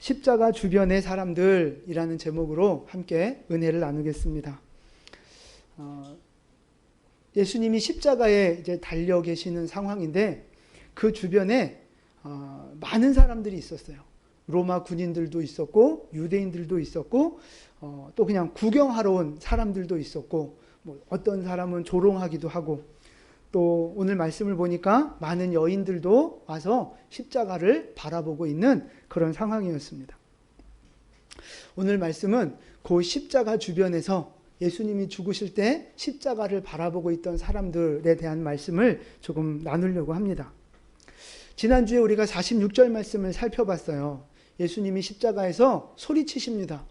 십자가 주변의 사람들이라는 제목으로 함께 은혜를 나누겠습니다. 예수님이 십자가에 이제 달려 계시는 상황인데 그 주변에 많은 사람들이 있었어요. 로마 군인들도 있었고 유대인들도 있었고 또 그냥 구경하러 온 사람들도 있었고 뭐 어떤 사람은 조롱하기도 하고 또 오늘 말씀을 보니까 많은 여인들도 와서 십자가를 바라보고 있는 그런 상황이었습니다. 오늘 말씀은 그 십자가 주변에서 예수님이 죽으실 때 십자가를 바라보고 있던 사람들에 대한 말씀을 조금 나누려고 합니다. 지난주에 우리가 46절 말씀을 살펴봤어요. 예수님이 십자가에서 소리치십니다.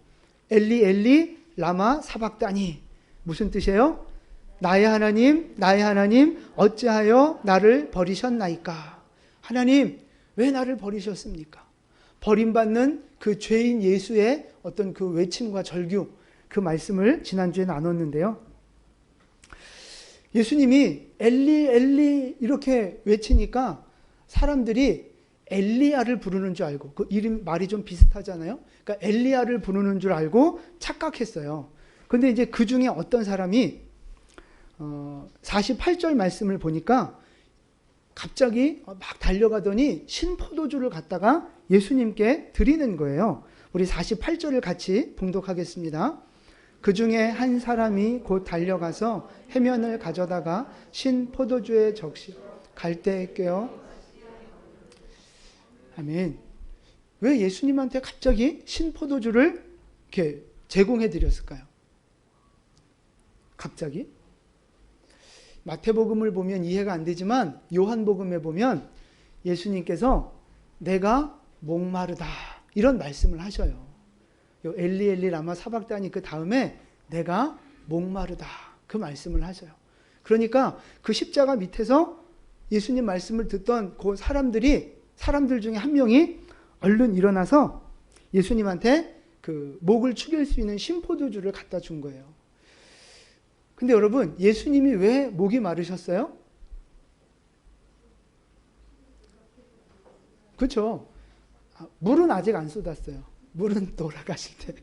엘리 엘리 라마 사박다니. 무슨 뜻이에요? 나의 하나님 어찌하여 나를 버리셨나이까. 하나님 왜 나를 버리셨습니까? 버림받는 그 죄인 예수의 어떤 그 외침과 절규, 그 말씀을 지난주에 나눴는데요. 예수님이 엘리 엘리 이렇게 외치니까 사람들이 엘리야를 부르는 줄 알고, 그 이름 말이 좀 비슷하잖아요. 그러니까 엘리야를 부르는 줄 알고 착각했어요. 근데 이제 그 중에 어떤 사람이 48절 말씀을 보니까 갑자기 막 달려가더니 신포도주를 갖다가 예수님께 드리는 거예요. 우리 48절을 같이 봉독하겠습니다. 그 중에 한 사람이 곧 달려가서 해면을 가져다가 신포도주에 적시 갈대에 꿰어. 아멘. 왜 예수님한테 갑자기 신포도주를 이렇게 제공해 드렸을까요? 갑자기? 마태복음을 보면 이해가 안 되지만 요한복음에 보면 예수님께서 내가 목마르다 이런 말씀을 하셔요. 엘리 엘리 라마 사박다니 그 다음에 내가 목마르다 그 말씀을 하셔요. 그러니까 그 십자가 밑에서 예수님 말씀을 듣던 그 사람들 중에 한 명이 얼른 일어나서 예수님한테 그 목을 축일 수 있는 신포도주를 갖다 준 거예요. 근데 여러분, 예수님이 왜 목이 마르셨어요? 그렇죠. 물은 아직 안 쏟았어요. 물은 돌아가실 때.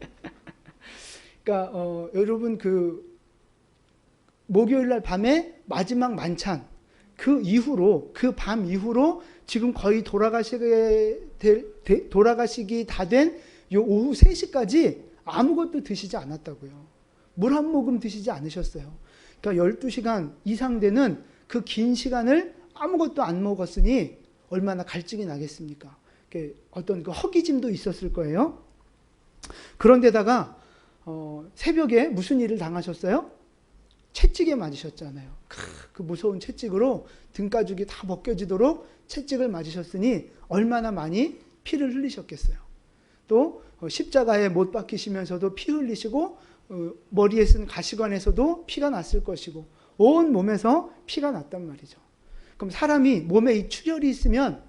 그러니까 여러분 그 목요일 날 밤에 마지막 만찬 그 이후로, 그 밤 이후로 지금 거의 돌아가시기 다 된 요 오후 3시까지 아무것도 드시지 않았다고요. 물 한 모금 드시지 않으셨어요. 그러니까 12시간 이상 되는 그 긴 시간을 아무것도 안 먹었으니 얼마나 갈증이 나겠습니까? 어떤 그 허기짐도 있었을 거예요. 그런데다가 새벽에 무슨 일을 당하셨어요? 채찍에 맞으셨잖아요. 그 무서운 채찍으로 등가죽이 다 벗겨지도록 채찍을 맞으셨으니 얼마나 많이 피를 흘리셨겠어요. 또 십자가에 못 박히시면서도 피 흘리시고 머리에 쓴 가시관에서도 피가 났을 것이고 온 몸에서 피가 났단 말이죠. 그럼 사람이 몸에 이 출혈이 있으면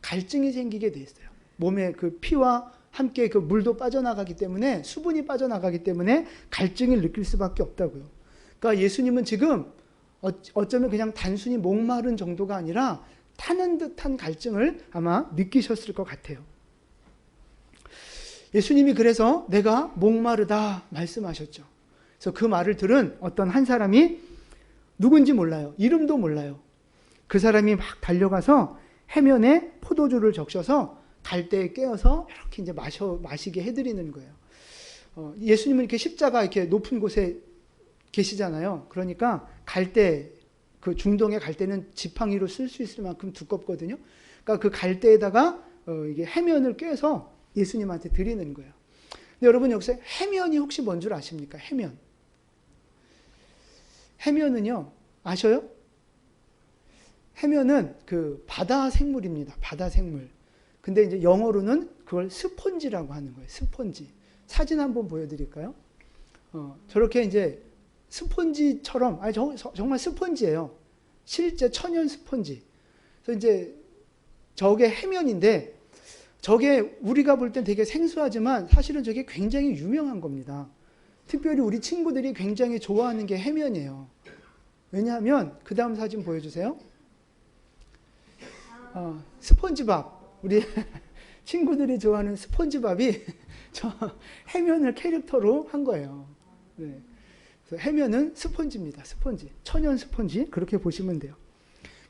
갈증이 생기게 돼 있어요. 몸에 그 피와 함께 그 물도 빠져나가기 때문에, 수분이 빠져나가기 때문에 갈증을 느낄 수밖에 없다고요. 그러니까 예수님은 지금 어쩌면 그냥 단순히 목마른 정도가 아니라 타는 듯한 갈증을 아마 느끼셨을 것 같아요. 예수님이 그래서 내가 목마르다 말씀하셨죠. 그래서 그 말을 들은 어떤 한 사람이 누군지 몰라요. 이름도 몰라요. 그 사람이 막 달려가서 해면에 포도주를 적셔서 갈대에 깨어서 이렇게 이제 마시게 해드리는 거예요. 예수님은 이렇게 십자가 이렇게 높은 곳에 계시잖아요. 그러니까 갈대, 그 중동의 갈대는 지팡이로 쓸 수 있을 만큼 두껍거든요. 그러니까 그 갈대에다가 이게 해면을 꿰서 예수님한테 드리는 거예요. 근데 여러분 여기서 해면이 혹시 뭔 줄 아십니까? 해면. 해면은요, 아셔요? 해면은 그 바다 생물입니다. 바다 생물. 근데 이제 영어로는 그걸 스폰지라고 하는 거예요. 스폰지. 사진 한번 보여드릴까요? 저렇게 이제 스폰지처럼, 정말 스폰지예요. 실제 천연 스폰지. 그래서 이제 저게 해면인데, 저게 우리가 볼 땐 되게 생소하지만 사실은 저게 굉장히 유명한 겁니다. 특별히 우리 친구들이 굉장히 좋아하는 게 해면이에요. 왜냐하면 그 다음 사진 보여주세요. 스폰지밥. 우리 친구들이 좋아하는 스폰지밥이 저 해면을 캐릭터로 한 거예요. 네. 그래서 해면은 스펀지입니다. 스펀지. 천연 스펀지. 그렇게 보시면 돼요.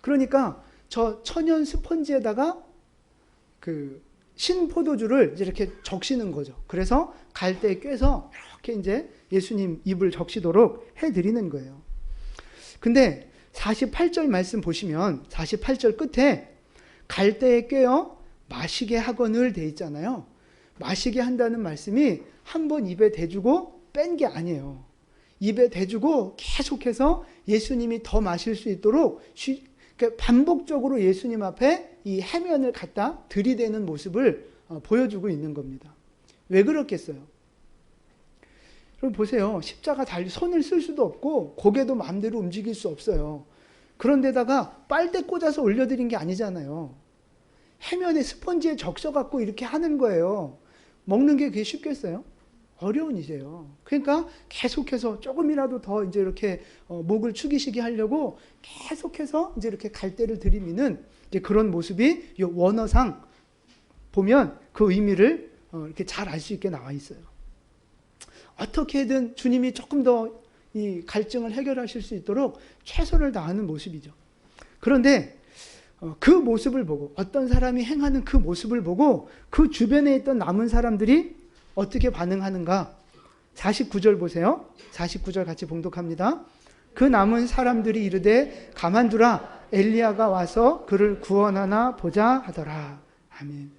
그러니까 저 천연 스펀지에다가 그 신포도주를 이렇게 적시는 거죠. 그래서 갈대에 꿰서 이렇게 이제 예수님 입을 적시도록 해드리는 거예요. 근데 48절 말씀 보시면 48절 끝에 갈대에 꿰어 마시게 하거늘 돼 있잖아요. 마시게 한다는 말씀이 한 번 입에 대주고 뺀 게 아니에요. 입에 대주고 계속해서 예수님이 더 마실 수 있도록 반복적으로 예수님 앞에 이 해면을 갖다 들이대는 모습을 보여주고 있는 겁니다. 왜 그렇겠어요? 여러분 보세요. 십자가 달리 손을 쓸 수도 없고 고개도 마음대로 움직일 수 없어요. 그런데다가 빨대 꽂아서 올려드린 게 아니잖아요. 해면에 스펀지에 적셔갖고 이렇게 하는 거예요. 먹는 게 그게 쉽겠어요? 어려운 일이에요. 그러니까 계속해서 조금이라도 더 이제 이렇게 목을 축이시게 하려고 계속해서 이제 이렇게 갈대를 들이미는 이제 그런 모습이 이 원어상 보면 그 의미를 이렇게 잘 알 수 있게 나와 있어요. 어떻게든 주님이 조금 더 이 갈증을 해결하실 수 있도록 최선을 다하는 모습이죠. 그런데 그 모습을 보고 어떤 사람이 행하는 그 모습을 보고 그 주변에 있던 남은 사람들이 어떻게 반응하는가? 49절 보세요. 49절 같이 봉독합니다. 그 남은 사람들이 이르되 가만두라 엘리야가 와서 그를 구원하나 보자 하더라. 아멘.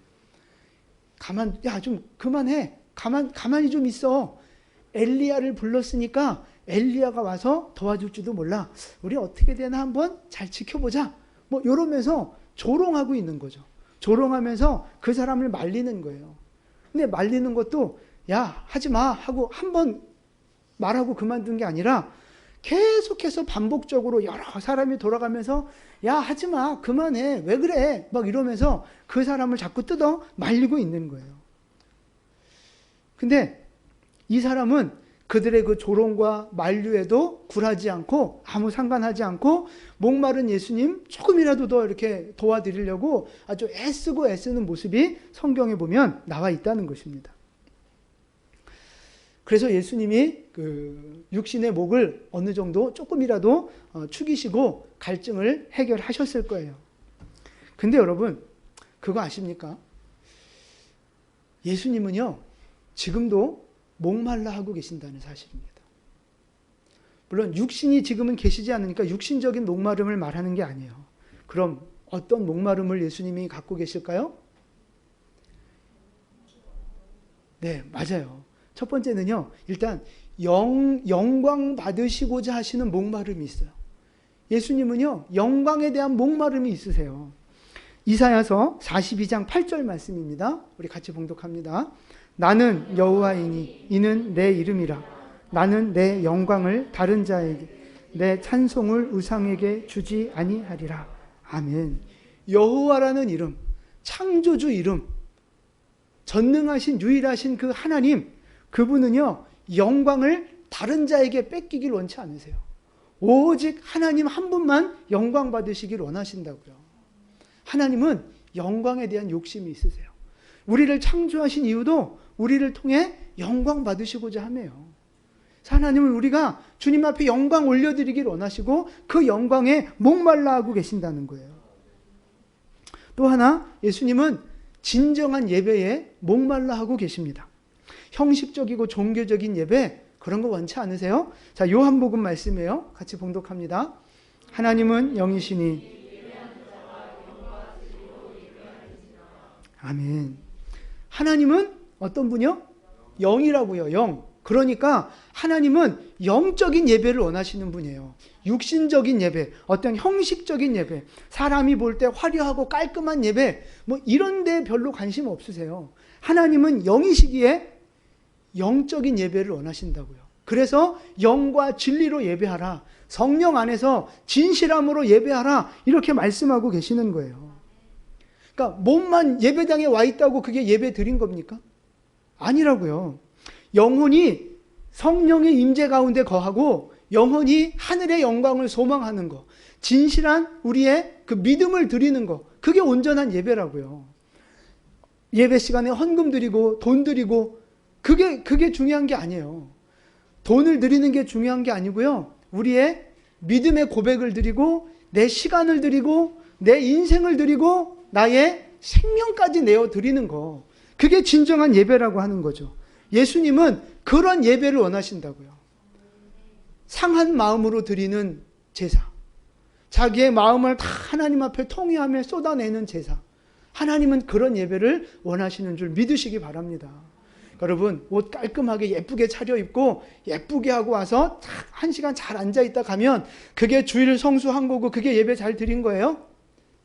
야, 좀 그만해. 가만히 좀 있어. 엘리야를 불렀으니까 엘리야가 와서 도와줄지도 몰라. 우리 어떻게 되나 한번 잘 지켜보자. 뭐 이러면서 조롱하고 있는 거죠. 조롱하면서 그 사람을 말리는 거예요. 근데 말리는 것도 야 하지 마 하고 한번 말하고 그만둔 게 아니라 계속해서 반복적으로 여러 사람이 돌아가면서 야 하지 마 그만해 왜 그래 막 이러면서 그 사람을 자꾸 뜯어 말리고 있는 거예요. 근데 이 사람은 그들의 그 조롱과 만류에도 굴하지 않고 아무 상관하지 않고 목마른 예수님 조금이라도 더 이렇게 도와드리려고 아주 애쓰는 모습이 성경에 보면 나와 있다는 것입니다. 그래서 예수님이 그 육신의 목을 어느 정도 조금이라도 축이시고 갈증을 해결하셨을 거예요. 근데 여러분 그거 아십니까? 예수님은요 지금도 목말라 하고 계신다는 사실입니다. 물론 육신이 지금은 계시지 않으니까 육신적인 목마름을 말하는 게 아니에요. 그럼 어떤 목마름을 예수님이 갖고 계실까요? 네, 맞아요. 첫 번째는요. 일단 영광 받으시고자 하시는 목마름이 있어요. 예수님은요. 영광에 대한 목마름이 있으세요. 이사야서 42장 8절 말씀입니다. 우리 같이 봉독합니다. 나는 여호와이니 이는 내 이름이라. 나는 내 영광을 다른 자에게 내 찬송을 우상에게 주지 아니하리라. 아멘. 여호와라는 이름, 창조주 이름, 전능하신 유일하신 그 하나님, 그분은요 영광을 다른 자에게 뺏기길 원치 않으세요. 오직 하나님 한 분만 영광 받으시길 원하신다고요. 하나님은 영광에 대한 욕심이 있으세요. 우리를 창조하신 이유도 우리를 통해 영광 받으시고자 하며요. 하나님은 우리가 주님 앞에 영광 올려드리길 원하시고 그 영광에 목말라 하고 계신다는 거예요. 또 하나 예수님은 진정한 예배에 목말라 하고 계십니다. 형식적이고 종교적인 예배 그런 거 원치 않으세요? 자, 요한복음 말씀이에요. 같이 봉독합니다. 하나님은 영이시니 아멘. 하나님은 어떤 분이요? 영이라고요. 영. 그러니까 하나님은 영적인 예배를 원하시는 분이에요. 육신적인 예배, 어떤 형식적인 예배, 사람이 볼 때 화려하고 깔끔한 예배, 뭐 이런 데 별로 관심 없으세요. 하나님은 영이시기에 영적인 예배를 원하신다고요. 그래서 영과 진리로 예배하라. 성령 안에서 진실함으로 예배하라. 이렇게 말씀하고 계시는 거예요. 그러니까 몸만 예배당에 와 있다고 그게 예배 드린 겁니까? 아니라고요. 영혼이 성령의 임재 가운데 거하고 영혼이 하늘의 영광을 소망하는 것, 진실한 우리의 그 믿음을 드리는 것, 그게 온전한 예배라고요. 예배 시간에 헌금 드리고 돈 드리고 그게 중요한 게 아니에요. 돈을 드리는 게 중요한 게 아니고요. 우리의 믿음의 고백을 드리고 내 시간을 드리고 내 인생을 드리고 나의 생명까지 내어 드리는 거. 그게 진정한 예배라고 하는 거죠. 예수님은 그런 예배를 원하신다고요. 상한 마음으로 드리는 제사. 자기의 마음을 다 하나님 앞에 통회하며 쏟아내는 제사. 하나님은 그런 예배를 원하시는 줄 믿으시기 바랍니다. 여러분, 옷 깔끔하게 예쁘게 차려입고 예쁘게 하고 와서 딱 1시간 잘 앉아있다 가면 그게 주일 성수한 거고 그게 예배 잘 드린 거예요?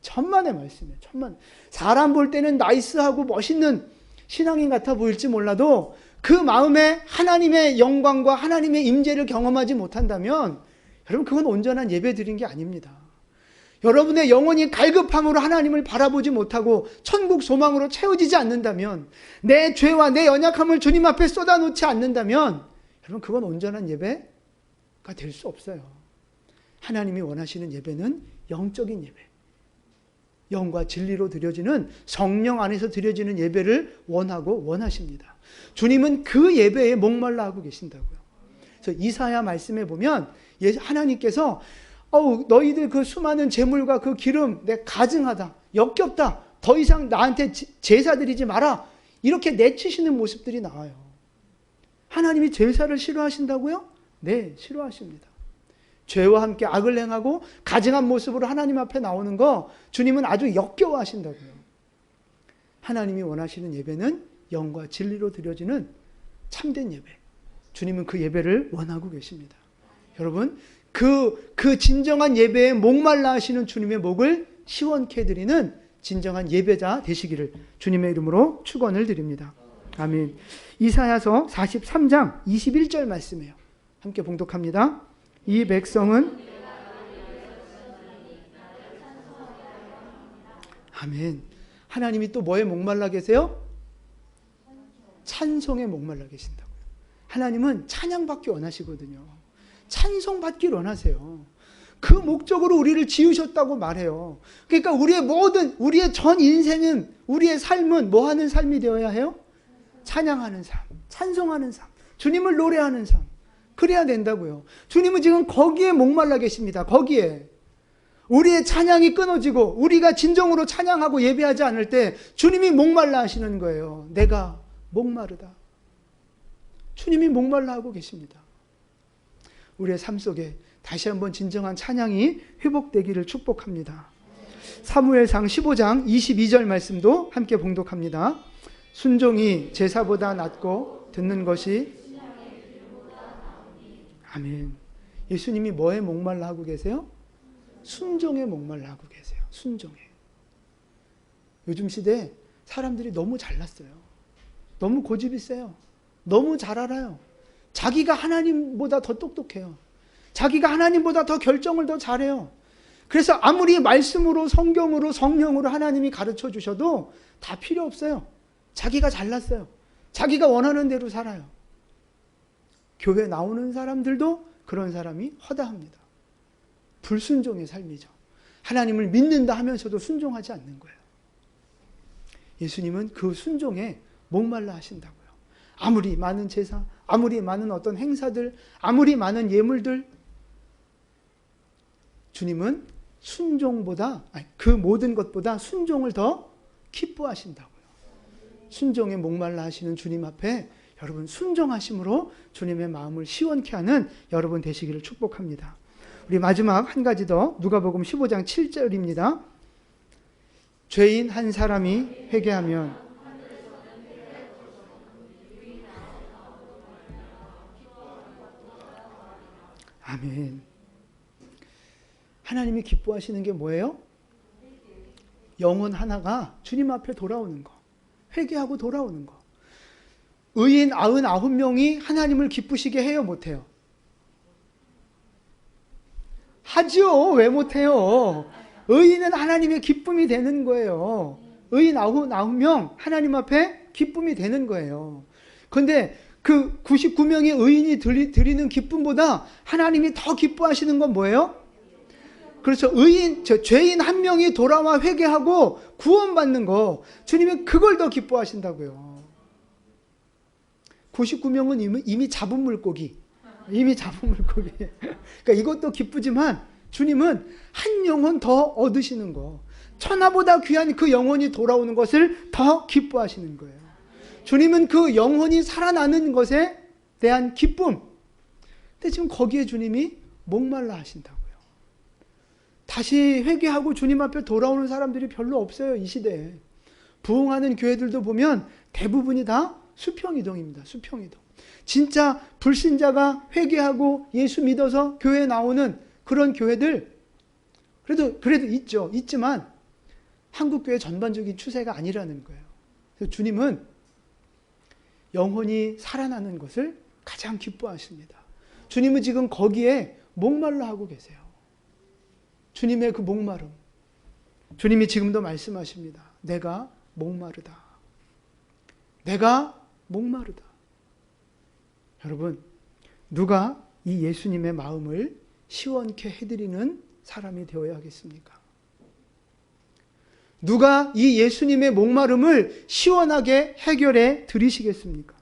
천만의 말씀이에요. 천만. 사람 볼 때는 나이스하고 멋있는 신앙인 같아 보일지 몰라도 그 마음에 하나님의 영광과 하나님의 임재를 경험하지 못한다면 여러분, 그건 온전한 예배 드린 게 아닙니다. 여러분의 영혼이 갈급함으로 하나님을 바라보지 못하고 천국 소망으로 채워지지 않는다면, 내 죄와 내 연약함을 주님 앞에 쏟아놓지 않는다면 여러분, 그건 온전한 예배가 될 수 없어요. 하나님이 원하시는 예배는 영적인 예배, 영과 진리로 드려지는, 성령 안에서 드려지는 예배를 원하고 원하십니다. 주님은 그 예배에 목말라 하고 계신다고요. 그래서 이사야 말씀에 보면 하나님께서 너희들 그 수많은 재물과 그 기름 내 가증하다, 역겹다, 더 이상 나한테 제사 드리지 마라, 이렇게 내치시는 모습들이 나와요. 하나님이 제사를 싫어하신다고요? 네, 싫어하십니다. 죄와 함께 악을 행하고 가증한 모습으로 하나님 앞에 나오는 거 주님은 아주 역겨워하신다고요. 하나님이 원하시는 예배는 영과 진리로 드려지는 참된 예배. 주님은 그 예배를 원하고 계십니다. 여러분, 그 진정한 예배에 목말라 하시는 주님의 목을 시원케 해드리는 진정한 예배자 되시기를 주님의 이름으로 축원을 드립니다. 아멘. 이사야서 43장 21절 말씀이에요. 함께 봉독합니다. 이 백성은, 아멘. 하나님이 또 뭐에 목말라 계세요? 찬송에 목말라 계신다고요. 하나님은 찬양받기 원하시거든요. 찬송받기 원하세요. 그 목적으로 우리를 지으셨다고 말해요. 그러니까 우리의 전 인생은, 우리의 삶은 뭐 하는 삶이 되어야 해요? 찬양하는 삶, 찬송하는 삶, 주님을 노래하는 삶. 그래야 된다고요. 주님은 지금 거기에 목말라 계십니다. 거기에. 우리의 찬양이 끊어지고 우리가 진정으로 찬양하고 예배하지 않을 때 주님이 목말라 하시는 거예요. 내가 목마르다. 주님이 목말라 하고 계십니다. 우리의 삶 속에 다시 한번 진정한 찬양이 회복되기를 축복합니다. 사무엘상 15장 22절 말씀도 함께 봉독합니다. 순종이 제사보다 낫고 듣는 것이, 아멘. 예수님이 뭐에 목말라 하고 계세요? 순종에 목말라 하고 계세요. 순종에. 요즘 시대에 사람들이 너무 잘났어요. 너무 고집이 세요. 너무 잘 알아요. 자기가 하나님보다 더 똑똑해요. 자기가 하나님보다 더 결정을 더 잘해요. 그래서 아무리 말씀으로, 성경으로, 성령으로 하나님이 가르쳐 주셔도 다 필요 없어요. 자기가 잘났어요. 자기가 원하는 대로 살아요. 교회 나오는 사람들도 그런 사람이 허다합니다. 불순종의 삶이죠. 하나님을 믿는다 하면서도 순종하지 않는 거예요. 예수님은 그 순종에 목말라 하신다고요. 아무리 많은 제사, 아무리 많은 어떤 행사들, 아무리 많은 예물들, 주님은 순종보다, 그 모든 것보다 순종을 더 기뻐하신다고요. 순종에 목말라 하시는 주님 앞에 여러분 순종하심으로 주님의 마음을 시원케 하는 여러분 되시기를 축복합니다. 우리 마지막 한 가지 더, 누가복음 15장 7절입니다. 죄인 한 사람이 회개하면 아멘. 하나님이 기뻐하시는 게 뭐예요? 영혼 하나가 주님 앞에 돌아오는 거. 회개하고 돌아오는 거. 의인 99명이 하나님을 기쁘시게 해요, 못해요? 하죠. 왜 못해요? 의인은 하나님의 기쁨이 되는 거예요. 의인 99명 하나님 앞에 기쁨이 되는 거예요. 그런데 그 99명의 의인이 드리는 기쁨보다 하나님이 더 기뻐하시는 건 뭐예요? 그렇죠. 죄인 한 명이 돌아와 회개하고 구원받는 거, 주님은 그걸 더 기뻐하신다고요. 99명은 이미 잡은 물고기. 그러니까 이것도 기쁘지만 주님은 한 영혼 더 얻으시는 거, 천하보다 귀한 그 영혼이 돌아오는 것을 더 기뻐하시는 거예요. 주님은 그 영혼이 살아나는 것에 대한 기쁨. 근데 지금 거기에 주님이 목말라 하신다고요. 다시 회개하고 주님 앞에 돌아오는 사람들이 별로 없어요, 이 시대에. 부흥하는 교회들도 보면 대부분이 다 수평이동입니다. 수평이동. 진짜 불신자가 회개하고 예수 믿어서 교회에 나오는 그런 교회들 그래도 있지만 한국 교회 전반적인 추세가 아니라는 거예요. 그래서 주님은 영혼이 살아나는 것을 가장 기뻐하십니다. 주님은 지금 거기에 목말라 하고 계세요. 주님의 그 목마름. 주님이 지금도 말씀하십니다. 내가 목마르다. 내가 목마르다. 여러분, 누가 이 예수님의 마음을 시원케 해드리는 사람이 되어야겠습니까? 누가 이 예수님의 목마름을 시원하게 해결해 드리시겠습니까?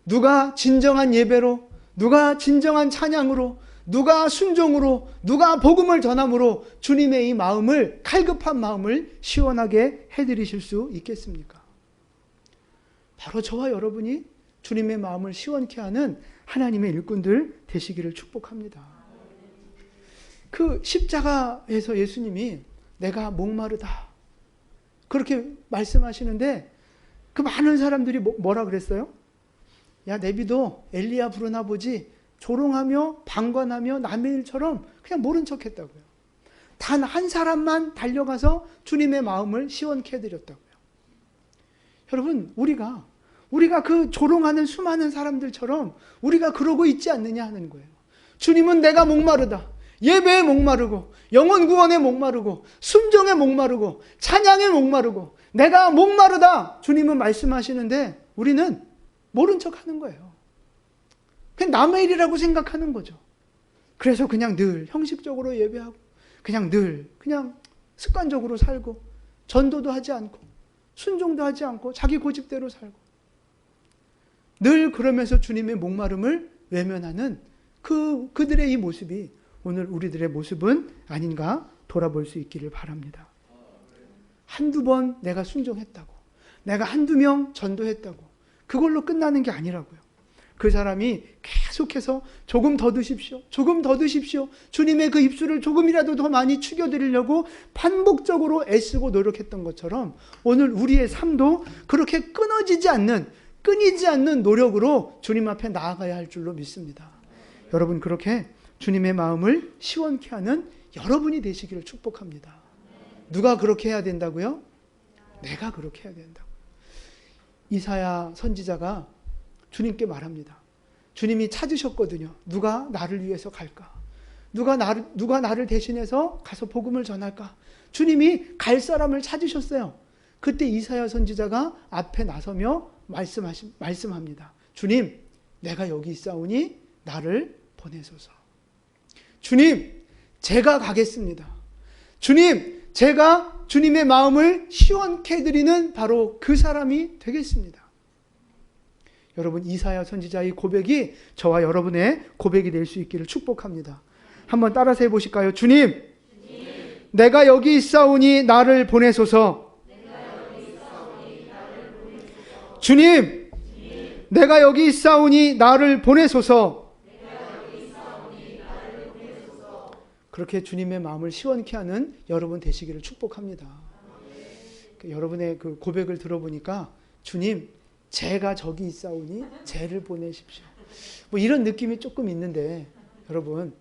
누가 진정한 예배로, 누가 진정한 찬양으로, 누가 순종으로, 누가 복음을 전함으로 주님의 이 마음을, 칼급한 마음을 시원하게 해드리실 수 있겠습니까? 바로 저와 여러분이 주님의 마음을 시원케 하는 하나님의 일꾼들 되시기를 축복합니다. 그 십자가에서 예수님이 내가 목마르다 그렇게 말씀하시는데 그 많은 사람들이 뭐라 그랬어요? 야, 내비도 엘리야 부르나 보지, 조롱하며 방관하며 남의 일처럼 그냥 모른 척 했다고요. 단 한 사람만 달려가서 주님의 마음을 시원케 해드렸다고요. 여러분, 우리가 그 조롱하는 수많은 사람들처럼 우리가 그러고 있지 않느냐 하는 거예요. 주님은 내가 목마르다. 예배에 목마르고, 영혼 구원에 목마르고, 순종에 목마르고, 찬양에 목마르고, 내가 목마르다. 주님은 말씀하시는데 우리는 모른 척 하는 거예요. 그냥 남의 일이라고 생각하는 거죠. 그래서 그냥 늘 형식적으로 예배하고, 그냥 습관적으로 살고, 전도도 하지 않고, 순종도 하지 않고, 자기 고집대로 살고, 늘 그러면서 주님의 목마름을 외면하는 그들의 이 모습이 오늘 우리들의 모습은 아닌가 돌아볼 수 있기를 바랍니다. 한두 번 내가 순종했다고, 내가 한두 명 전도했다고, 그걸로 끝나는 게 아니라고요. 그 사람이 계속해서 조금 더 드십시오, 조금 더 드십시오, 주님의 그 입술을 조금이라도 더 많이 축여드리려고 반복적으로 애쓰고 노력했던 것처럼 오늘 우리의 삶도 그렇게 끊이지 않는 노력으로 주님 앞에 나아가야 할 줄로 믿습니다. 여러분, 그렇게 주님의 마음을 시원케 하는 여러분이 되시기를 축복합니다. 누가 그렇게 해야 된다고요? 내가 그렇게 해야 된다고. 이사야 선지자가 주님께 말합니다. 주님이 찾으셨거든요. 누가 나를 위해서 갈까? 누가 나를 대신해서 가서 복음을 전할까? 주님이 갈 사람을 찾으셨어요. 그때 이사야 선지자가 앞에 나서며 말씀합니다. 주님, 내가 여기 있사오니 나를 보내소서. 주님, 제가 가겠습니다. 주님, 제가 주님의 마음을 시원케 해드리는 바로 그 사람이 되겠습니다. 여러분, 이사야 선지자의 고백이 저와 여러분의 고백이 될 수 있기를 축복합니다. 한번 따라서 해보실까요? 주님, 내가 여기 있사오니 나를 보내소서. 주님, 내가 여기 있사오니 나를 보내소서. 그렇게 주님의 마음을 시원케 하는 여러분 되시기를 축복합니다. 여러분의 그 고백을 들어보니까 주님, 제가 저기 있사오니 쟤를 보내십시오. 뭐 이런 느낌이 조금 있는데 여러분,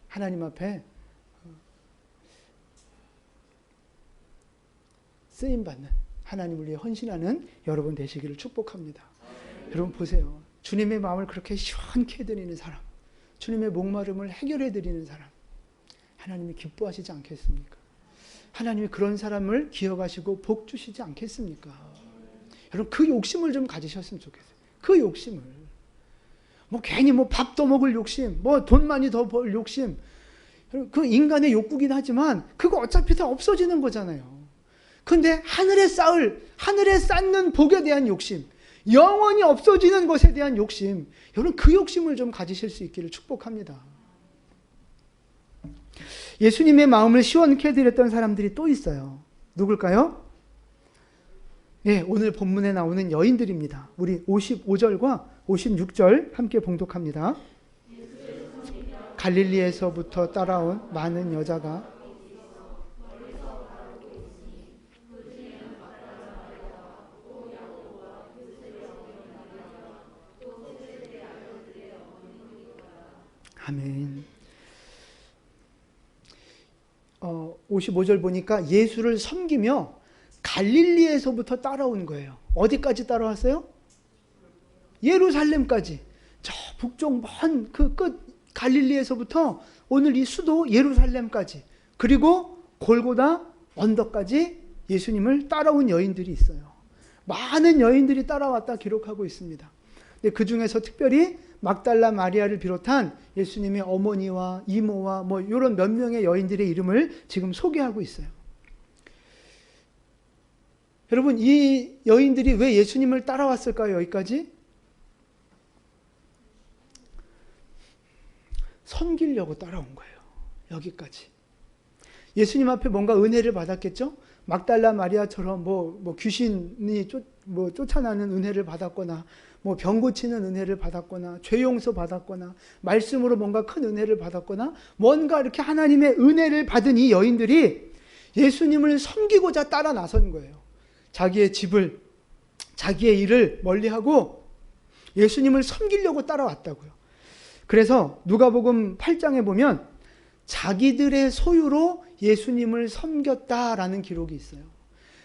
하나님 앞에 쓰임받는, 하나님을 위해 헌신하는 여러분 되시기를 축복합니다. 여러분 보세요. 주님의 마음을 그렇게 시원케 해드리는 사람, 주님의 목마름을 해결해 드리는 사람, 하나님이 기뻐하시지 않겠습니까? 하나님이 그런 사람을 기억하시고 복 주시지 않겠습니까? 여러분, 그 욕심을 좀 가지셨으면 좋겠어요. 그 욕심을. 괜히 밥도 먹을 욕심, 돈 많이 더 벌 욕심. 그 인간의 욕구긴 하지만 그거 어차피 다 없어지는 거잖아요. 근데 하늘에 쌓는 복에 대한 욕심, 영원히 없어지는 것에 대한 욕심, 여러분 그 욕심을 좀 가지실 수 있기를 축복합니다. 예수님의 마음을 시원케 해드렸던 사람들이 또 있어요. 누굴까요? 예, 오늘 본문에 나오는 여인들입니다. 우리 55절과 56절 함께 봉독합니다. 갈릴리에서부터 따라온 많은 여자가 아멘. 55절 보니까 예수를 섬기며 갈릴리에서부터 따라온 거예요. 어디까지 따라왔어요? 예루살렘까지. 저 북쪽 먼 그 끝 갈릴리에서부터 오늘 이 수도 예루살렘까지, 그리고 골고다 언덕까지 예수님을 따라온 여인들이 있어요. 많은 여인들이 따라왔다 기록하고 있습니다. 근데 그 중에서 특별히 막달라 마리아를 비롯한 예수님의 어머니와 이모와 뭐 이런 몇 명의 여인들의 이름을 지금 소개하고 있어요. 여러분, 이 여인들이 왜 예수님을 따라왔을까요? 여기까지? 섬기려고 따라온 거예요. 여기까지. 예수님 앞에 뭔가 은혜를 받았겠죠? 막달라 마리아처럼 뭐 귀신이 쫓아나는 은혜를 받았거나, 뭐 병 고치는 은혜를 받았거나, 죄 용서 받았거나, 말씀으로 뭔가 큰 은혜를 받았거나, 뭔가 이렇게 하나님의 은혜를 받은 이 여인들이 예수님을 섬기고자 따라 나선 거예요. 자기의 집을, 자기의 일을 멀리하고 예수님을 섬기려고 따라왔다고요. 그래서 누가복음 8장에 보면 자기들의 소유로 예수님을 섬겼다라는 기록이 있어요.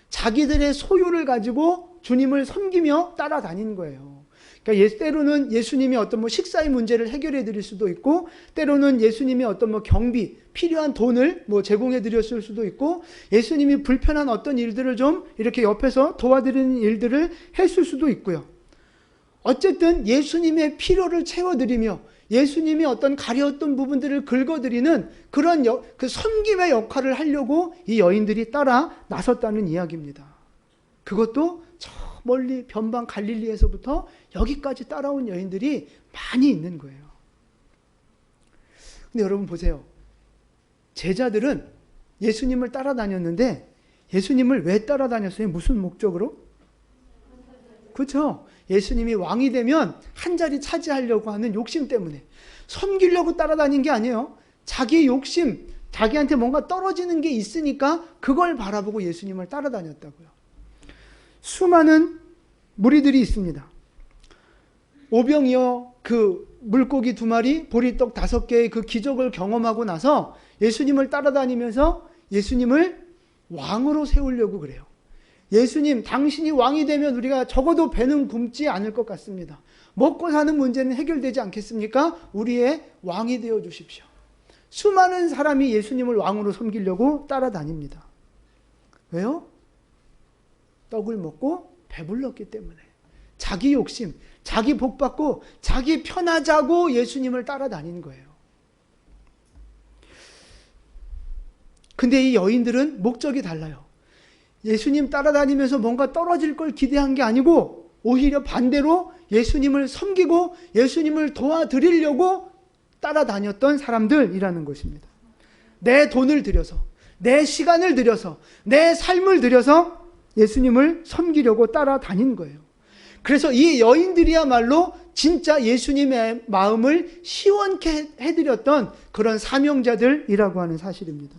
자기들의 소유를 가지고 주님을 섬기며 따라다닌 거예요. 그러니까 때로는 예수님이 어떤 식사의 문제를 해결해 드릴 수도 있고, 때로는 예수님이 어떤 경비, 필요한 돈을 제공해 드렸을 수도 있고, 예수님이 불편한 어떤 일들을 좀 이렇게 옆에서 도와드리는 일들을 했을 수도 있고요. 어쨌든 예수님의 필요를 채워드리며 예수님이 어떤 가려웠던 부분들을 긁어드리는 그런 그 섬김의 역할을 하려고 이 여인들이 따라 나섰다는 이야기입니다. 그것도 저 멀리 변방 갈릴리에서부터 여기까지 따라온 여인들이 많이 있는 거예요. 근데 여러분 보세요. 제자들은 예수님을 따라다녔는데 예수님을 왜 따라다녔어요? 무슨 목적으로? 그렇죠. 예수님이 왕이 되면 한 자리 차지하려고 하는 욕심 때문에, 섬기려고 따라다닌 게 아니에요. 자기 욕심, 자기한테 뭔가 떨어지는 게 있으니까 그걸 바라보고 예수님을 따라다녔다고요. 수많은 무리들이 있습니다. 오병이어 그 물고기 2마리, 보리떡 5개의 그 기적을 경험하고 나서 예수님을 따라다니면서 예수님을 왕으로 세우려고 그래요. 예수님, 당신이 왕이 되면 우리가 적어도 배는 굶지 않을 것 같습니다. 먹고 사는 문제는 해결되지 않겠습니까? 우리의 왕이 되어 주십시오. 수많은 사람이 예수님을 왕으로 섬기려고 따라다닙니다. 왜요? 떡을 먹고 배불렀기 때문에. 자기 욕심, 자기 복 받고 자기 편하자고 예수님을 따라다닌 거예요. 근데 이 여인들은 목적이 달라요. 예수님 따라다니면서 뭔가 떨어질 걸 기대한 게 아니고 오히려 반대로 예수님을 섬기고 예수님을 도와드리려고 따라다녔던 사람들이라는 것입니다. 내 돈을 들여서, 내 시간을 들여서, 내 삶을 들여서 예수님을 섬기려고 따라다닌 거예요. 그래서 이 여인들이야말로 진짜 예수님의 마음을 시원케 해드렸던 그런 사명자들이라고 하는 사실입니다.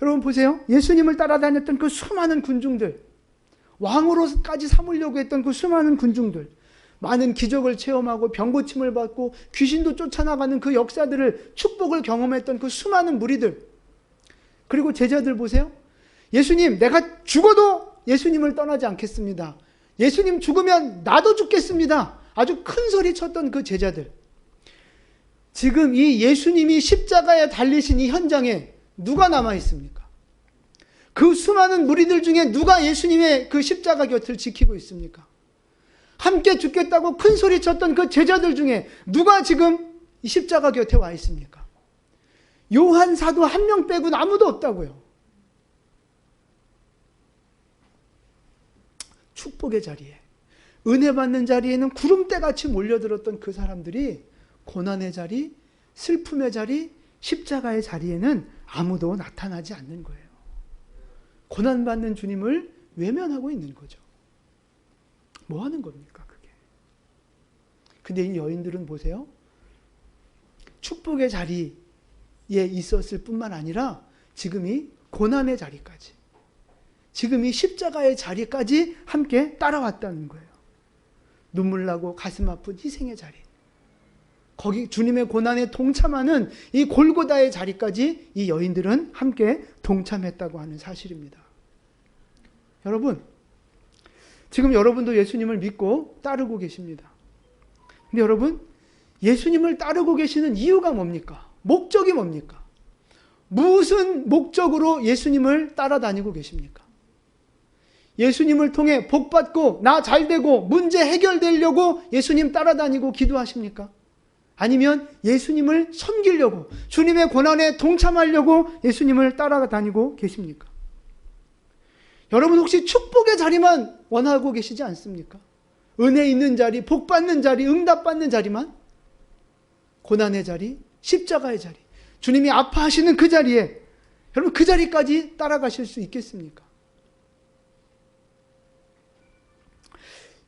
여러분 보세요. 예수님을 따라다녔던 그 수많은 군중들, 왕으로까지 삼으려고 했던 그 수많은 군중들, 많은 기적을 체험하고 병고침을 받고 귀신도 쫓아나가는 그 역사들을, 축복을 경험했던 그 수많은 무리들, 그리고 제자들 보세요. 예수님, 내가 죽어도 예수님을 떠나지 않겠습니다. 예수님 죽으면 나도 죽겠습니다. 아주 큰 소리 쳤던 그 제자들. 지금 이 예수님이 십자가에 달리신 이 현장에 누가 남아 있습니까? 그 수많은 무리들 중에 누가 예수님의 그 십자가 곁을 지키고 있습니까? 함께 죽겠다고 큰 소리 쳤던 그 제자들 중에 누가 지금 이 십자가 곁에 와 있습니까? 요한 사도 한 명 빼고는 아무도 없다고요. 축복의 자리에, 은혜 받는 자리에는 구름대같이 몰려들었던 그 사람들이 고난의 자리, 슬픔의 자리, 십자가의 자리에는 아무도 나타나지 않는 거예요. 고난받는 주님을 외면하고 있는 거죠. 뭐 하는 겁니까, 그게? 근데 이 여인들은 보세요. 축복의 자리에 있었을 뿐만 아니라 지금 이 고난의 자리까지, 지금 이 십자가의 자리까지 함께 따라왔다는 거예요. 눈물 나고 가슴 아픈 희생의 자리, 거기 주님의 고난에 동참하는 이 골고다의 자리까지 이 여인들은 함께 동참했다고 하는 사실입니다. 여러분, 지금 여러분도 예수님을 믿고 따르고 계십니다. 근데 여러분, 예수님을 따르고 계시는 이유가 뭡니까? 목적이 뭡니까? 무슨 목적으로 예수님을 따라다니고 계십니까? 예수님을 통해 복받고 나 잘되고 문제 해결되려고 예수님 따라다니고 기도하십니까? 아니면 예수님을 섬기려고, 주님의 고난에 동참하려고 예수님을 따라다니고 계십니까? 여러분 혹시 축복의 자리만 원하고 계시지 않습니까? 은혜 있는 자리, 복 받는 자리, 응답 받는 자리만? 고난의 자리, 십자가의 자리, 주님이 아파하시는 그 자리에 여러분 그 자리까지 따라가실 수 있겠습니까?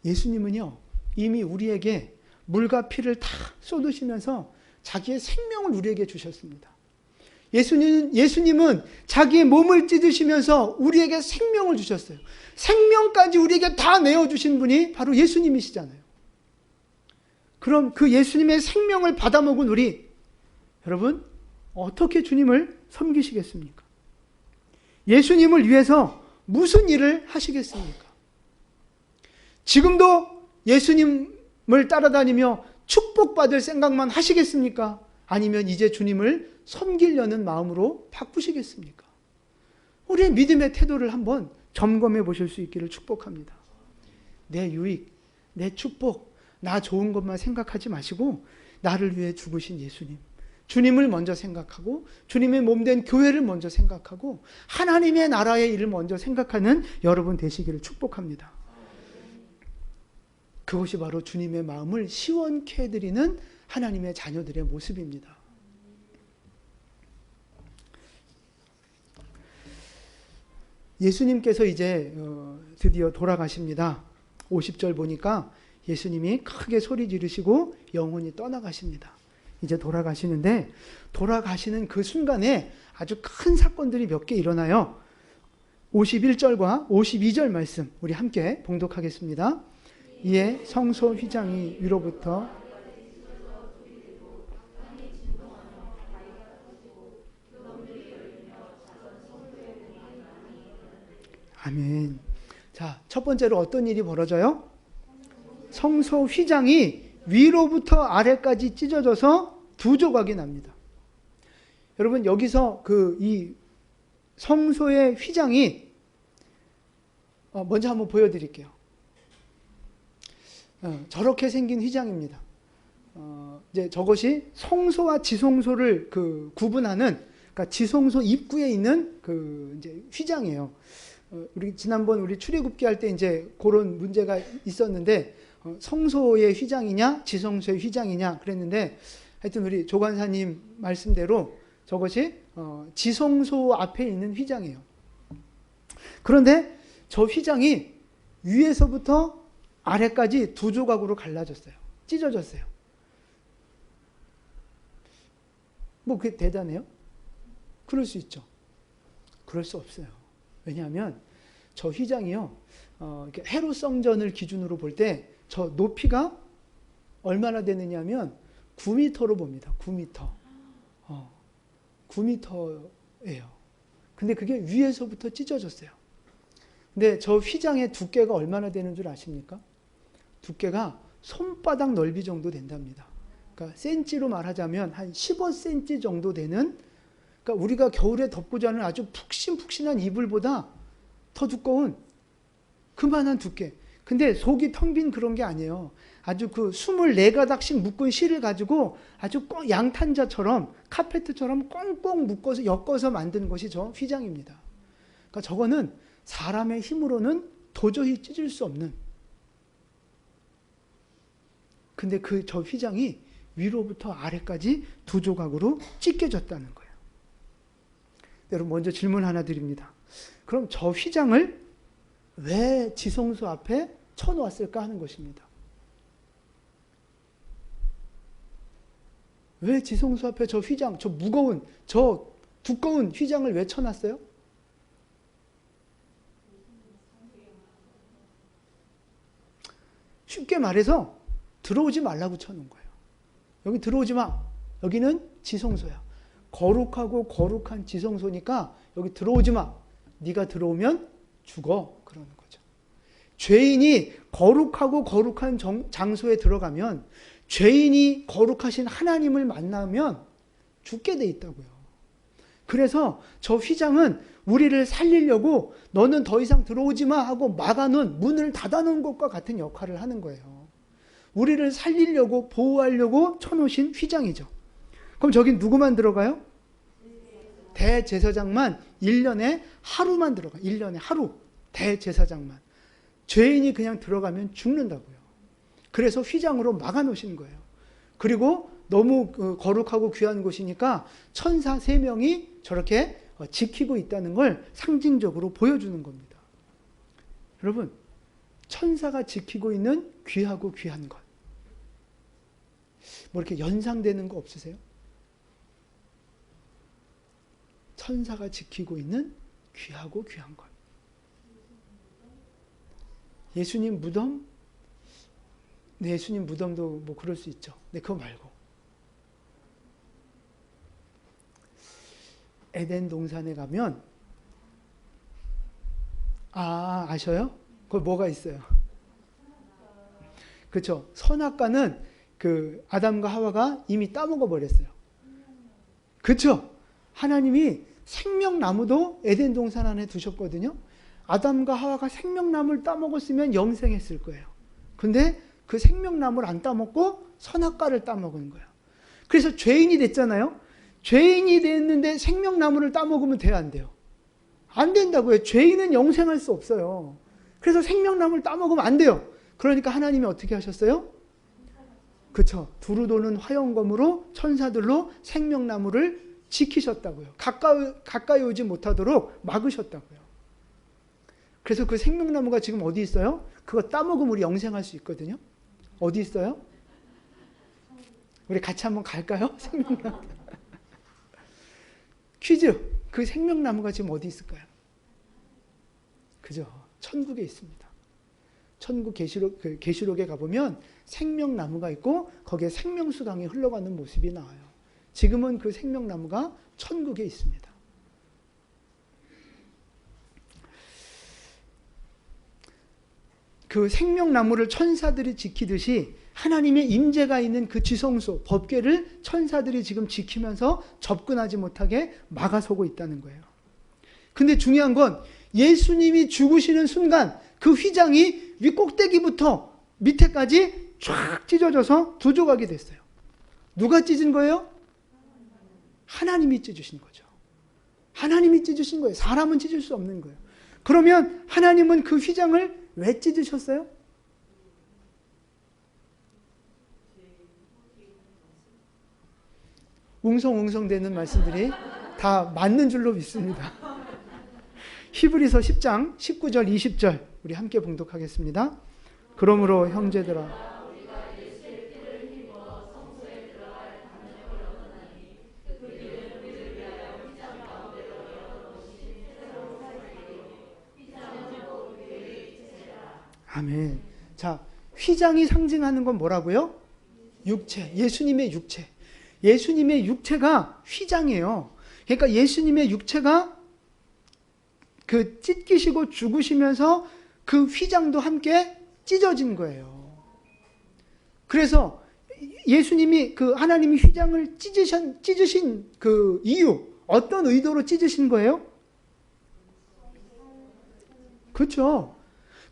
예수님은요, 이미 우리에게 물과 피를 다 쏟으시면서 자기의 생명을 우리에게 주셨습니다. 예수님은 자기의 몸을 찢으시면서 우리에게 생명을 주셨어요. 생명까지 우리에게 다 내어주신 분이 바로 예수님이시잖아요. 그럼 그 예수님의 생명을 받아먹은 우리, 여러분 어떻게 주님을 섬기시겠습니까? 예수님을 위해서 무슨 일을 하시겠습니까? 지금도 예수님을 따라다니며 축복받을 생각만 하시겠습니까? 아니면 이제 주님을 섬기려는 마음으로 바꾸시겠습니까? 우리의 믿음의 태도를 한번 점검해 보실 수 있기를 축복합니다. 내 유익, 내 축복, 나 좋은 것만 생각하지 마시고 나를 위해 죽으신 예수님, 주님을 먼저 생각하고 주님의 몸된 교회를 먼저 생각하고 하나님의 나라의 일을 먼저 생각하는 여러분 되시기를 축복합니다. 그것이 바로 주님의 마음을 시원케 해드리는 하나님의 자녀들의 모습입니다. 예수님께서 이제 드디어 돌아가십니다. 50절 보니까 예수님이 크게 소리 지르시고 영혼이 떠나가십니다. 이제 돌아가시는데 돌아가시는 그 순간에 아주 큰 사건들이 몇 개 일어나요. 51절과 52절 말씀 우리 함께 봉독하겠습니다. 이에 성소 휘장이 위로부터 아멘. 자, 첫 번째로 어떤 일이 벌어져요? 성소 휘장이 위로부터 아래까지 찢어져서 두 조각이 납니다. 여러분 여기서 이 성소의 휘장이 먼저 한번 보여드릴게요. 저렇게 생긴 휘장입니다. 이제 저것이 성소와 지성소를 구분하는, 그러니까 지성소 입구에 있는 이제 휘장이에요. 우리 지난번 우리 출애굽기 할 때 이제 그런 문제가 있었는데 성소의 휘장이냐 지성소의 휘장이냐 그랬는데 하여튼 우리 조관사님 말씀대로 저것이 지성소 앞에 있는 휘장이에요. 그런데 저 휘장이 위에서부터 아래까지 두 조각으로 갈라졌어요. 찢어졌어요. 뭐 그게 대단해요? 그럴 수 있죠. 그럴 수 없어요. 왜냐하면 저 휘장이요, 헤롯 성전을 기준으로 볼 때 저 높이가 얼마나 되느냐 하면 9m로 봅니다. 9m. 9m예요. 근데 그게 위에서부터 찢어졌어요. 근데 저 휘장의 두께가 얼마나 되는 줄 아십니까? 두께가 손바닥 넓이 정도 된답니다. 그러니까 센치로 말하자면 한 15cm 정도 되는, 그러니까 우리가 겨울에 덮고 자는 아주 푹신푹신한 이불보다 더 두꺼운 그만한 두께. 근데 속이 텅 빈 그런 게 아니에요. 아주 그 24가닥씩 묶은 실을 가지고 아주 양탄자처럼 카페트처럼 꽁꽁 묶어서 엮어서 만든 것이 저 휘장입니다. 그러니까 저거는 사람의 힘으로는 도저히 찢을 수 없는. 근데 저 휘장이 위로부터 아래까지 2조각으로 찢겨졌다는 거예요. 여러분 먼저 질문 하나 드립니다. 그럼 저 휘장을 왜 지성소 앞에 쳐놓았을까 하는 것입니다. 왜 지성소 앞에 저 휘장, 저 무거운, 저 두꺼운 휘장을 왜 쳐놨어요? 쉽게 말해서 들어오지 말라고 쳐놓은 거예요. 여기 들어오지 마. 여기는 지성소야. 거룩하고 거룩한 지성소니까 여기 들어오지 마. 네가 들어오면 죽어. 그러는 거죠. 죄인이 거룩하고 거룩한 장소에 들어가면, 죄인이 거룩하신 하나님을 만나면 죽게 돼 있다고요. 그래서 저 휘장은 우리를 살리려고 너는 더 이상 들어오지 마 하고 막아놓은, 문을 닫아놓은 것과 같은 역할을 하는 거예요. 우리를 살리려고, 보호하려고 쳐놓으신 휘장이죠. 그럼 저긴 누구만 들어가요? 대제사장만 1년에 하루만 들어가. 1년에 하루. 대제사장만. 죄인이 그냥 들어가면 죽는다고요. 그래서 휘장으로 막아놓으신 거예요. 그리고 너무 거룩하고 귀한 곳이니까 천사 3명이 저렇게 지키고 있다는 걸 상징적으로 보여주는 겁니다. 여러분, 천사가 지키고 있는 귀하고 귀한 것. 뭐 이렇게 연상되는 거 없으세요? 천사가 지키고 있는 귀하고 귀한 것. 예수님 무덤? 네, 예수님 무덤도 뭐 그럴 수 있죠. 네, 그거 말고. 에덴 동산에 가면, 아셔요? 거기 뭐가 있어요? 그렇죠. 선악과는 그 아담과 하와가 이미 따먹어 버렸어요. 그렇죠. 하나님이 생명나무도 에덴 동산 안에 두셨거든요. 아담과 하와가 생명나무를 따먹었으면 영생했을 거예요. 근데 그 생명나무를 안 따먹고 선악과를 따먹은 거예요. 그래서 죄인이 됐잖아요. 죄인이 됐는데 생명나무를 따먹으면 돼요, 안 돼요? 안 된다고요. 죄인은 영생할 수 없어요. 그래서 생명나무를 따먹으면 안 돼요. 그러니까 하나님이 어떻게 하셨어요? 그렇죠. 두루 도는 화영검으로 천사들로 생명나무를 지키셨다고요. 가까이 오지 못하도록 막으셨다고요. 그래서 그 생명나무가 지금 어디 있어요? 그거 따먹으면 우리 영생할 수 있거든요. 어디 있어요? 우리 같이 한번 갈까요? 생명나무. 퀴즈. 그 생명나무가 지금 어디 있을까요? 그죠? 천국에 있습니다. 천국 계시록에 가보면 생명나무가 있고 거기에 생명수강이 흘러가는 모습이 나와요. 지금은 그 생명나무가 천국에 있습니다. 그 생명나무를 천사들이 지키듯이 하나님의 임재가 있는 그 지성소, 법궤를 천사들이 지금 지키면서 접근하지 못하게 막아서고 있다는 거예요. 근데 중요한 건 예수님이 죽으시는 순간 그 휘장이 위 꼭대기부터 밑에까지 쫙 찢어져서 2조각이 됐어요. 누가 찢은 거예요? 하나님이 찢으신 거죠. 하나님이 찢으신 거예요. 사람은 찢을 수 없는 거예요. 그러면 하나님은 그 휘장을 왜 찢으셨어요? 웅성웅성 되는 말씀들이 다 맞는 줄로 믿습니다. 히브리서 10장 19절 20절 우리 함께 봉독하겠습니다. 그러므로 형제들아 아멘. 자, 휘장이 상징하는 건 뭐라고요? 육체, 예수님의 육체. 예수님의 육체가 휘장이에요. 그러니까 예수님의 육체가 그 찢기시고 죽으시면서 그 휘장도 함께 찢어진 거예요. 그래서 예수님이 그 하나님이 휘장을 찢으신 그 이유, 어떤 의도로 찢으신 거예요? 그렇죠.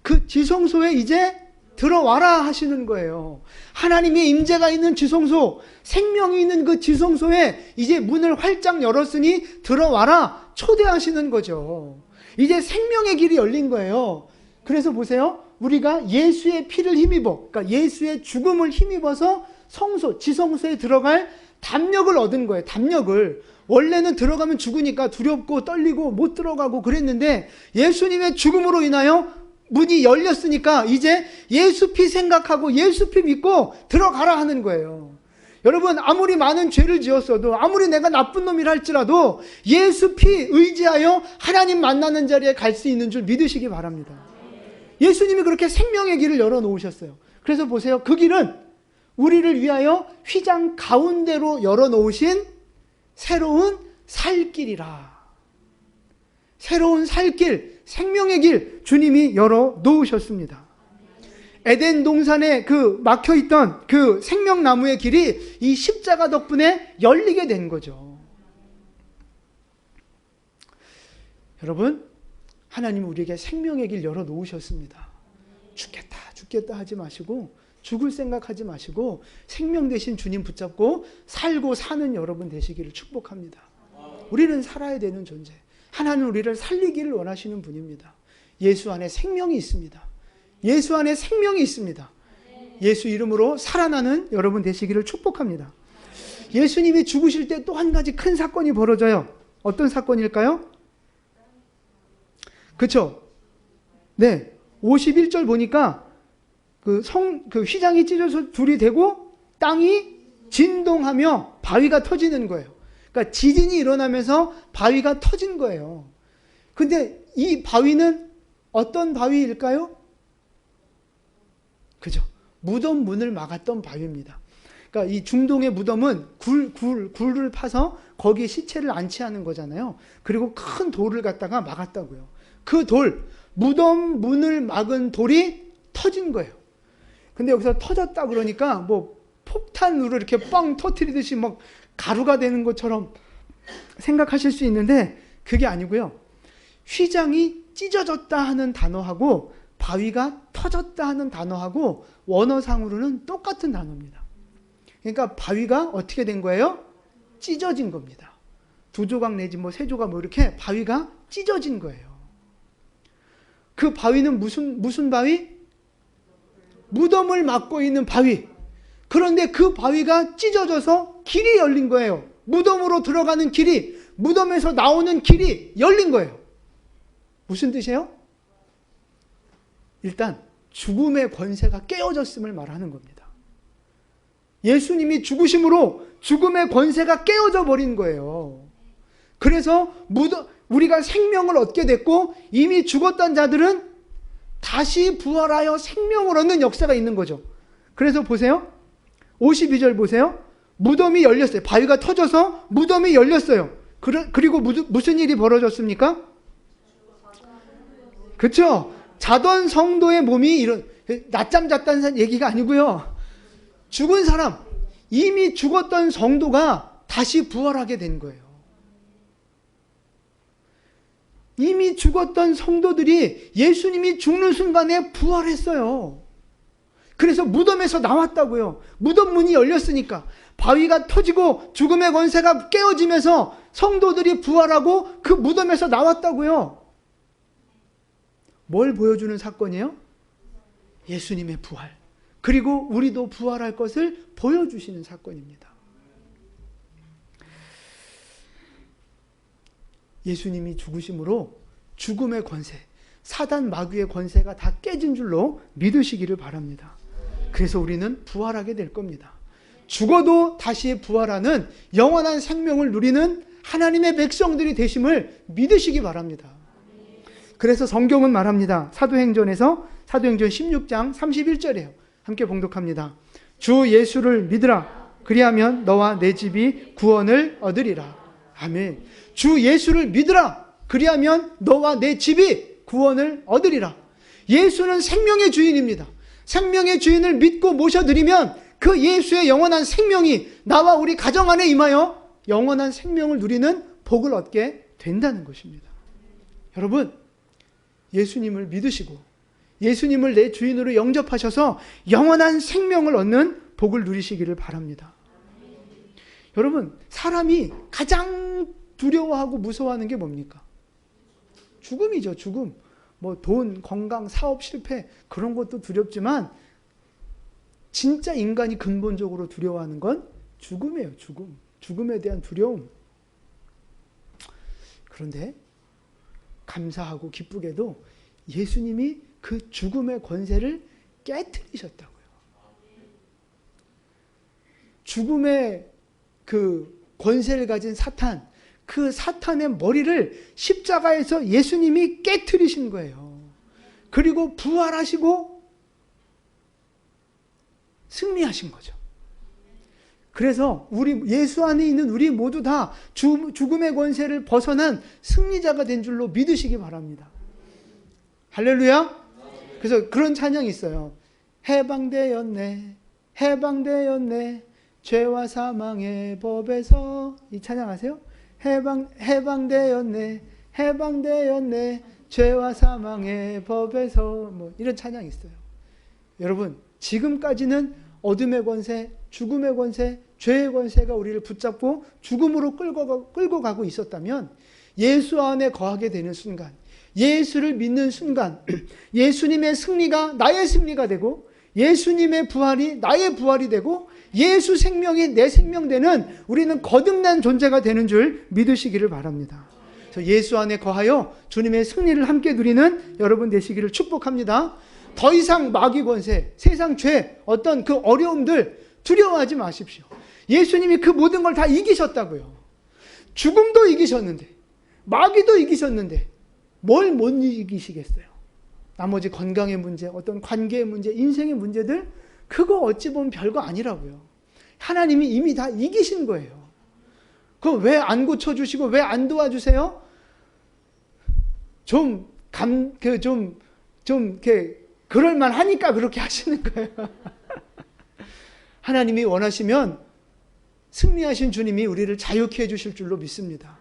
그 지성소에 이제 들어와라 하시는 거예요. 하나님의 임재가 있는 지성소, 생명이 있는 그 지성소에 이제 문을 활짝 열었으니 들어와라 초대하시는 거죠. 이제 생명의 길이 열린 거예요. 그래서 보세요. 우리가 예수의 피를 힘입어, 그러니까 예수의 죽음을 힘입어서 성소, 지성소에 들어갈 담력을 얻은 거예요. 담력을. 원래는 들어가면 죽으니까 두렵고 떨리고 못 들어가고 그랬는데 예수님의 죽음으로 인하여 문이 열렸으니까 이제 예수 피 생각하고 예수 피 믿고 들어가라 하는 거예요. 여러분, 아무리 많은 죄를 지었어도, 아무리 내가 나쁜 놈이라 할지라도 예수 피 의지하여 하나님 만나는 자리에 갈 수 있는 줄 믿으시기 바랍니다. 예수님이 그렇게 생명의 길을 열어놓으셨어요. 그래서 보세요. 그 길은 우리를 위하여 휘장 가운데로 열어놓으신 새로운 살길이라. 새로운 살길, 생명의 길 주님이 열어놓으셨습니다. 에덴 동산에 그 막혀있던 그 생명나무의 길이 이 십자가 덕분에 열리게 된 거죠. 여러분, 하나님은 우리에게 생명의 길 열어놓으셨습니다. 죽겠다 하지 마시고, 죽을 생각하지 마시고 생명 되신 주님 붙잡고 살고 사는 여러분 되시기를 축복합니다. 우리는 살아야 되는 존재. 하나님은 우리를 살리기를 원하시는 분입니다. 예수 안에 생명이 있습니다. 예수 안에 생명이 있습니다. 예수 이름으로 살아나는 여러분 되시기를 축복합니다. 예수님이 죽으실 때 또 한 가지 큰 사건이 벌어져요. 어떤 사건일까요? 그렇죠? 네, 51절 보니까 그 휘장이 찢어서 둘이 되고 땅이 진동하며 바위가 터지는 거예요. 그러니까 지진이 일어나면서 바위가 터진 거예요. 근데 이 바위는 어떤 바위일까요? 그죠? 무덤 문을 막았던 바위입니다. 그러니까 이 중동의 무덤은 굴을 파서 거기에 시체를 안치하는 거잖아요. 그리고 큰 돌을 갖다가 막았다고요. 그 돌, 무덤 문을 막은 돌이 터진 거예요. 근데 여기서 터졌다 그러니까 뭐 폭탄으로 이렇게 뻥 터뜨리듯이 막 가루가 되는 것처럼 생각하실 수 있는데 그게 아니고요. 휘장이 찢어졌다 하는 단어하고 바위가 터졌다 하는 단어하고 원어상으로는 똑같은 단어입니다. 그러니까 바위가 어떻게 된 거예요? 찢어진 겁니다. 두 조각 내지 뭐 세 조각 뭐 이렇게 바위가 찢어진 거예요. 그 바위는 무슨 바위? 무덤을 막고 있는 바위. 그런데 그 바위가 찢어져서 길이 열린 거예요. 무덤으로 들어가는 길이, 무덤에서 나오는 길이 열린 거예요. 무슨 뜻이에요? 일단 죽음의 권세가 깨어졌음을 말하는 겁니다. 예수님이 죽으심으로 죽음의 권세가 깨어져 버린 거예요. 그래서 우리가 생명을 얻게 됐고 이미 죽었던 자들은 다시 부활하여 생명을 얻는 역사가 있는 거죠. 그래서 보세요. 52절 보세요. 무덤이 열렸어요. 바위가 터져서 무덤이 열렸어요. 그리고 무슨 일이 벌어졌습니까? 그렇죠? 자던 성도의 몸이 낮잠 잤다는 얘기가 아니고요. 죽은 사람, 이미 죽었던 성도가 다시 부활하게 된 거예요. 이미 죽었던 성도들이 예수님이 죽는 순간에 부활했어요. 그래서 무덤에서 나왔다고요. 무덤 문이 열렸으니까. 바위가 터지고 죽음의 권세가 깨어지면서 성도들이 부활하고 그 무덤에서 나왔다고요. 뭘 보여주는 사건이에요? 예수님의 부활. 그리고 우리도 부활할 것을 보여주시는 사건입니다. 예수님이 죽으심으로 죽음의 권세, 사단 마귀의 권세가 다 깨진 줄로 믿으시기를 바랍니다. 그래서 우리는 부활하게 될 겁니다. 죽어도 다시 부활하는 영원한 생명을 누리는 하나님의 백성들이 되심을 믿으시기 바랍니다. 그래서 성경은 말합니다. 사도행전에서 사도행전 16장 31절이에요. 함께 봉독합니다. 주 예수를 믿으라. 그리하면 너와 내 집이 구원을 얻으리라. 아멘. 주 예수를 믿으라. 그리하면 너와 내 집이 구원을 얻으리라. 예수는 생명의 주인입니다. 생명의 주인을 믿고 모셔드리면 그 예수의 영원한 생명이 나와 우리 가정 안에 임하여 영원한 생명을 누리는 복을 얻게 된다는 것입니다. 여러분, 예수님을 믿으시고 예수님을 내 주인으로 영접하셔서 영원한 생명을 얻는 복을 누리시기를 바랍니다. 여러분, 사람이 가장 두려워하고 무서워하는 게 뭡니까? 죽음이죠, 죽음. 뭐 돈, 건강, 사업 실패 그런 것도 두렵지만 진짜 인간이 근본적으로 두려워하는 건 죽음이에요, 죽음. 죽음에 대한 두려움. 그런데 감사하고 기쁘게도 예수님이 그 죽음의 권세를 깨트리셨다고요. 죽음의 그 권세를 가진 사탄, 그 사탄의 머리를 십자가에서 예수님이 깨트리신 거예요. 그리고 부활하시고 승리하신 거죠. 그래서 예수 안에 있는 우리 모두 다 죽음의 권세를 벗어난 승리자가 된 줄로 믿으시기 바랍니다. 할렐루야. 그래서 그런 찬양이 있어요. 해방되었네, 해방되었네, 죄와 사망의 법에서. 이 찬양 아세요? 해방되었네, 해방되었네, 죄와 사망의 법에서. 뭐 이런 찬양이 있어요. 여러분, 지금까지는 어둠의 권세, 죽음의 권세, 죄의 권세가 우리를 붙잡고 죽음으로 끌고 가고 있었다면, 예수 안에 거하게 되는 순간, 예수를 믿는 순간, 예수님의 승리가 나의 승리가 되고, 예수님의 부활이 나의 부활이 되고, 예수 생명이 내 생명 되는, 우리는 거듭난 존재가 되는 줄 믿으시기를 바랍니다. 그래서 예수 안에 거하여 주님의 승리를 함께 누리는 여러분 되시기를 축복합니다. 더 이상 마귀 권세, 세상 죄, 어떤 그 어려움들 두려워하지 마십시오. 예수님이 그 모든 걸 다 이기셨다고요. 죽음도 이기셨는데, 마귀도 이기셨는데 뭘 못 이기시겠어요? 나머지 건강의 문제, 어떤 관계의 문제, 인생의 문제들, 그거 어찌 보면 별거 아니라고요. 하나님이 이미 다 이기신 거예요. 그거 왜 안 고쳐주시고 왜 안 도와주세요? 그럴만 하니까 그렇게 하시는 거예요. 하나님이 원하시면 승리하신 주님이 우리를 자유케 해주실 줄로 믿습니다.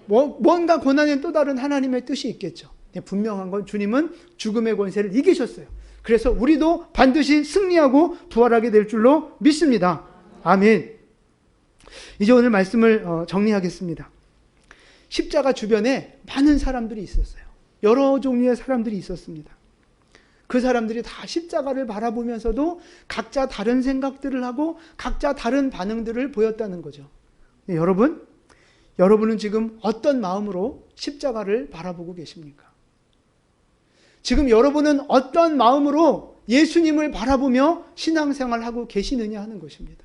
뭔가 고난엔 또 다른 하나님의 뜻이 있겠죠. 분명한 건 주님은 죽음의 권세를 이기셨어요. 그래서 우리도 반드시 승리하고 부활하게 될 줄로 믿습니다. 아멘. 이제 오늘 말씀을 정리하겠습니다. 십자가 주변에 많은 사람들이 있었어요. 여러 종류의 사람들이 있었습니다. 그 사람들이 다 십자가를 바라보면서도 각자 다른 생각들을 하고 각자 다른 반응들을 보였다는 거죠. 여러분은 지금 어떤 마음으로 십자가를 바라보고 계십니까? 지금 여러분은 어떤 마음으로 예수님을 바라보며 신앙생활하고 계시느냐 하는 것입니다.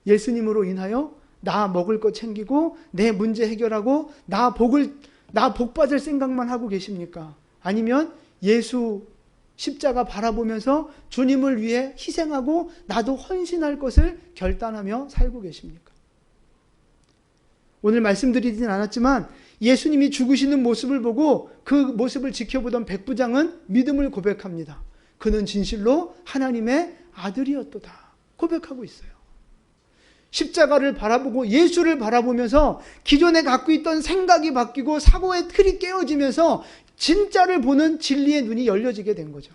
예수님으로 인하여 나 먹을 거 챙기고 내 문제 해결하고 나 복 받을 생각만 하고 계십니까? 아니면 예수 십자가 바라보면서 주님을 위해 희생하고 나도 헌신할 것을 결단하며 살고 계십니까? 오늘 말씀드리진 않았지만 예수님이 죽으시는 모습을 보고 그 모습을 지켜보던 백부장은 믿음을 고백합니다. 그는 진실로 하나님의 아들이었도다 고백하고 있어요. 십자가를 바라보고 예수를 바라보면서 기존에 갖고 있던 생각이 바뀌고 사고의 틀이 깨어지면서 진짜를 보는 진리의 눈이 열려지게 된 거죠.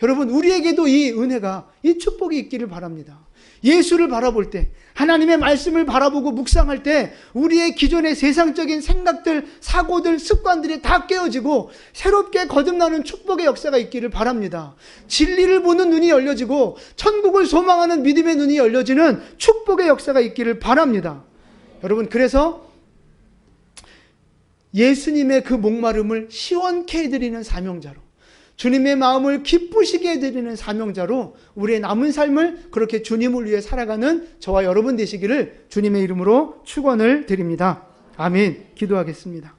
여러분, 우리에게도 이 은혜가, 이 축복이 있기를 바랍니다. 예수를 바라볼 때, 하나님의 말씀을 바라보고 묵상할 때 우리의 기존의 세상적인 생각들, 사고들, 습관들이 다 깨어지고 새롭게 거듭나는 축복의 역사가 있기를 바랍니다. 진리를 보는 눈이 열려지고 천국을 소망하는 믿음의 눈이 열려지는 축복의 역사가 있기를 바랍니다. 여러분, 그래서 예수님의 그 목마름을 시원케 해드리는 사명자로, 주님의 마음을 기쁘시게 해드리는 사명자로 우리의 남은 삶을 그렇게 주님을 위해 살아가는 저와 여러분 되시기를 주님의 이름으로 축원을 드립니다. 아멘. 기도하겠습니다.